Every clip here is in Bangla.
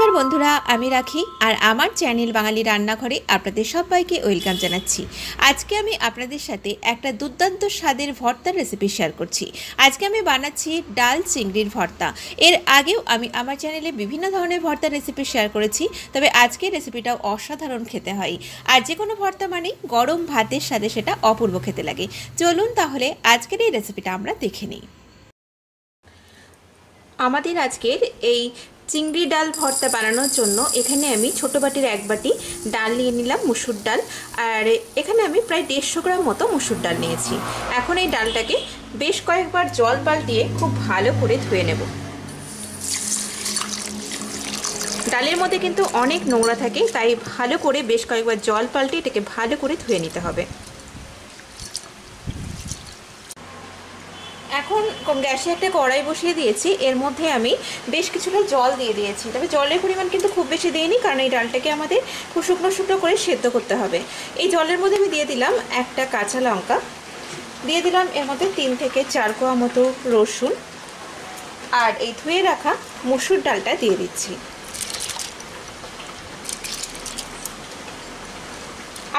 নমস্कार বন্ধুরা, আমি রাখি আর আমার চ্যানেল বাঙালি রান্নাঘরে আপনাদের সবাইকে ওয়েলকাম জানাচ্ছি। আজকে আমি আপনাদের সাথে একটা দুর্দান্ত স্বাদের ভর্তার রেসিপি শেয়ার করছি। আজকে আমি বানাচ্ছি ডাল চিংড়ির ভর্তা। এর আগেও আমি আমার চ্যানেলে বিভিন্ন ধরনের ভর্তার রেসিপি শেয়ার করেছি, তবে আজকের রেসিপিটাও অসাধারণ খেতে হয়। আর যে কোনো ভর্তা মানে গরম ভাতের সাথে সেটা অপূর্ব খেতে লাগে। চলুন তাহলে আজকের এই রেসিপিটা আমরা দেখে নিই। আমাদের আজকের এই চিংড়ি ডাল ভর্তা বানানোর জন্য এখানে আমি ছোটো বাটির এক বাটি ডাল নিয়ে নিলাম, মুসুর ডাল। আর এখানে আমি প্রায় 150 গ্রাম মতো মুসুর ডাল নিয়েছি। এখন এই ডালটাকে বেশ কয়েকবার জল পাল্টিয়ে খুব ভালো করে ধুয়ে নেব। ডালের মধ্যে কিন্তু অনেক নোংরা থাকে, তাই ভালো করে বেশ কয়েকবার জল পাল্টিয়ে এটাকে ভালো করে ধুয়ে নিতে হবে। এখন গ্যাসে একটা কড়াই বসিয়ে দিয়েছি, এর মধ্যে আমি বেশ কিছুটা জল দিয়ে দিয়েছি। তবে জলের পরিমাণ কিন্তু খুব বেশি দিইনি, কারণ এই ডালটাকে আমাদের খুব শুকনো শুকনো করে সেদ্ধ করতে হবে। এই জলের মধ্যে আমি দিয়ে দিলাম একটা কাঁচা লঙ্কা, দিয়ে দিলাম এর মধ্যে 3 থেকে 4 কোয়া মতো রসুন, আর এই ধুয়ে রাখা মুসুর ডালটা দিয়ে দিচ্ছি।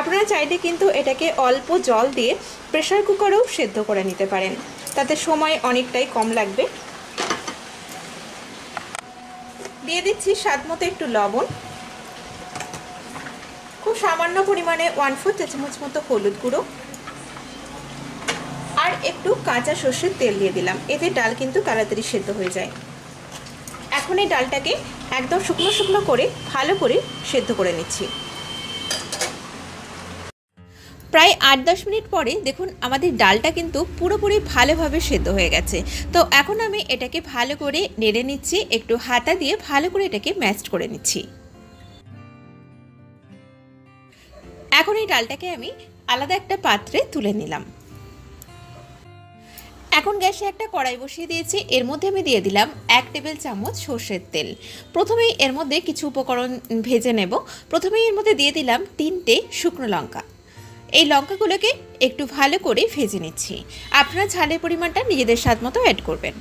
আপনারা চাইলে কিন্তু এটাকে অল্প জল দিয়ে প্রেসার কুকারেও সেদ্ধ করে নিতে পারেন, তাতে সময় অনেকটাই কম লাগবে। দিয়ে দিচ্ছি স্বাদ মতো একটু লবণ, খুব সামান্য পরিমাণে 1/4 চা চামচ মতো হলুদ গুঁড়ো, আর একটু কাঁচা সর্ষের তেল দিয়ে দিলাম। এতে ডাল কিন্তু তাড়াতাড়ি সেদ্ধ হয়ে যায়। এখন এই ডালটাকে একদম শুকনো শুকনো করে ভালো করে সেদ্ধ করে নিচ্ছি। প্রায় 8-10 মিনিট পরে দেখুন আমাদের ডালটা কিন্তু পুরোপুরি ভালোভাবে সেদ্ধ হয়ে গেছে। তো এখন আমি এটাকে ভালো করে নেড়ে নিচ্ছি, একটু হাতা দিয়ে ভালো করে এটাকে ম্যাশ করে নিচ্ছি। এখন এই ডালটাকে আমি আলাদা একটা পাত্রে তুলে নিলাম। এখন গ্যাসে একটা কড়াই বসিয়ে দিয়েছি, এর মধ্যে আমি দিয়ে দিলাম 1 টেবিল চামচ সর্ষের তেল। প্রথমেই এর মধ্যে কিছু উপকরণ ভেজে নেব। প্রথমেই এর মধ্যে দিয়ে দিলাম 3টে শুকনো লঙ্কা। এই লঙ্কাগুলোকে একটু ভালো করে ভেজে নিচ্ছি। আপনারা ঝালের পরিমাণটা নিজেদের স্বাদ মতো অ্যাড করবেন।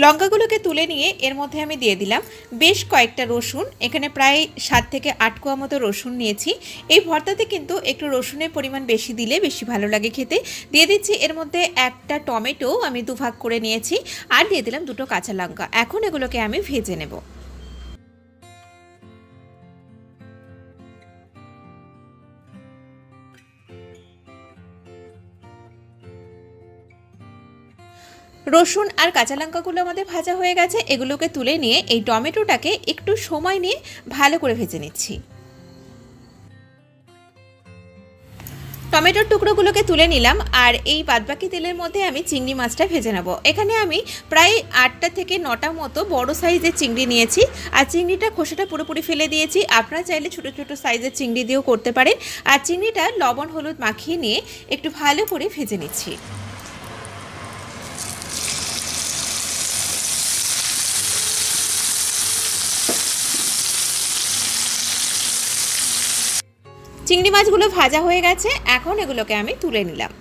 লঙ্কাগুলোকে তুলে নিয়ে এর মধ্যে আমি দিয়ে দিলাম বেশ কয়েকটা রসুন। এখানে প্রায় 7 থেকে 8 কোয়া মতো রসুন নিয়েছি। এই ভর্তাতে কিন্তু একটু রসুনের পরিমাণ বেশি দিলে বেশি ভালো লাগে খেতে। দিয়ে দিচ্ছি এর মধ্যে একটা টমেটো আমি দুভাগ করে নিয়েছি, আর দিয়ে দিলাম 2টো কাঁচা লঙ্কা। এখন এগুলোকে আমি ভেজে নেব। রসুন আর কাঁচা লঙ্কাগুলো আমাদের ভাজা হয়ে গেছে। এগুলোকে তুলে নিয়ে এই টমেটোটাকে একটু সময় নিয়ে ভালো করে ভেজে নিচ্ছি। টমেটোর টুকরোগুলোকে তুলে নিলাম, আর এই বাদবাকি তেলের মধ্যে আমি চিংড়ি মাছটা ভেজে নেব। এখানে আমি প্রায় 8টা থেকে 9টা মতো বড় সাইজের চিংড়ি নিয়েছি, আর চিংড়িটা খোসাটা পুরোপুরি ফেলে দিয়েছি। আপনারা চাইলে ছোটো ছোটো সাইজের চিংড়ি দিয়েও করতে পারেন। আর চিংড়িটা লবণ হলুদ মাখিয়ে নিয়ে একটু ভালো করে ভেজে নিচ্ছি। চিংড়ি মাছগুলো ভাজা হয়ে গেছে, এখন এগুলোকে আমি তুলে নিলাম।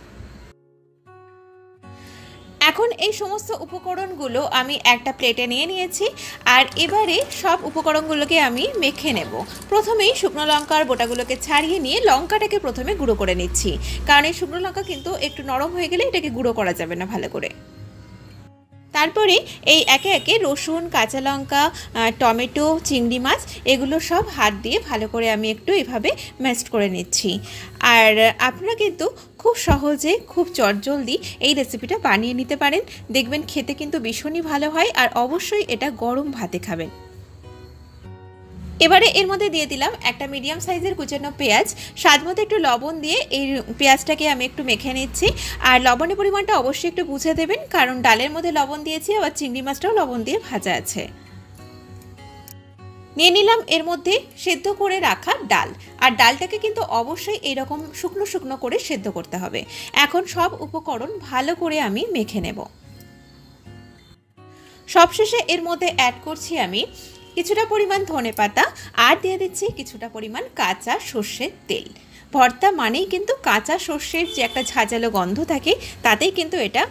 এখন এই সমস্ত উপকরণগুলো আমি একটা প্লেটে নিয়ে নিয়েছি, আর এবারে সব উপকরণগুলোকে আমি মেখে নেব। প্রথমেই শুকনো লঙ্কার বোটাগুলোকে ছাড়িয়ে নিয়ে লঙ্কাটাকে প্রথমে গুঁড়ো করে নিচ্ছি, কারণ এই শুকনো লঙ্কা কিন্তু একটু নরম হয়ে গেলে এটাকে গুঁড়ো করা যাবে না ভালো করে। তারপরে এই একে একে রসুন, কাঁচা লঙ্কা, টমেটো, চিংড়ি মাছ এগুলো সব হাত দিয়ে ভালো করে আমি একটু এভাবে ম্যাশ করে নিচ্ছি। আর আপনারা কিন্তু খুব সহজে খুব চটজলদি এই রেসিপিটা বানিয়ে নিতে পারেন। দেখবেন খেতে কিন্তু ভীষণই ভালো হয়, আর অবশ্যই এটা গরম ভাতে খাবেন। এবারে এর মধ্যে দিয়ে দিলাম একটা মিডিয়াম সাইজের কুচানো পেঁয়াজ। স্বাদ মতো একটু লবণ দিয়ে এই পেঁয়াজটাকে আমি একটু মেখে নিচ্ছি। আর লবণের পরিমাণটা অবশ্যই একটু বুঝে দেবেন, কারণ ডালের মধ্যে লবণ দিয়েছি, আবার চিংড়ি মাছটাও লবণ দিয়ে ভাজা আছে। নিয়ে নিলাম এর মধ্যে সেদ্ধ করে রাখা ডাল, আর ডালটাকে কিন্তু অবশ্যই এইরকম শুকনো শুকনো করে সেদ্ধ করতে হবে। এখন সব উপকরণ ভালো করে আমি মেখে নেব। সবশেষে এর মধ্যে অ্যাড করছি আমি কিছুটা পরিমাণ ধনেপাতা, আর দিয়ে দিচ্ছি কিছুটা পরিমাণ কাঁচা সর্ষের তেল। ভর্তা মানেই কিন্তু কাঁচা সর্ষের যে একটা ঝাঁঝালো গন্ধ থাকে, তাতেই কিন্তু এটা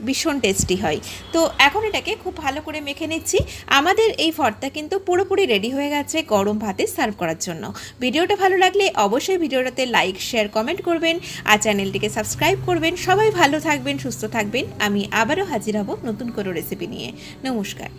ভীষণ টেস্টি হয়। তো এখন এটাকে খুব ভালো করে মেখে নিচ্ছি। আমাদের এই ভর্তা কিন্তু পুরোপুরি রেডি হয়ে গেছে গরম ভাতে সার্ভ করার জন্য। ভিডিওটা ভালো লাগলে অবশ্যই ভিডিওটাতে লাইক, শেয়ার, কমেন্ট করবেন আর চ্যানেলটিকে সাবস্ক্রাইব করবেন। সবাই ভালো থাকবেন, সুস্থ থাকবেন। আমি আবারও হাজির হব নতুন কোনো রেসিপি নিয়ে। নমস্কার।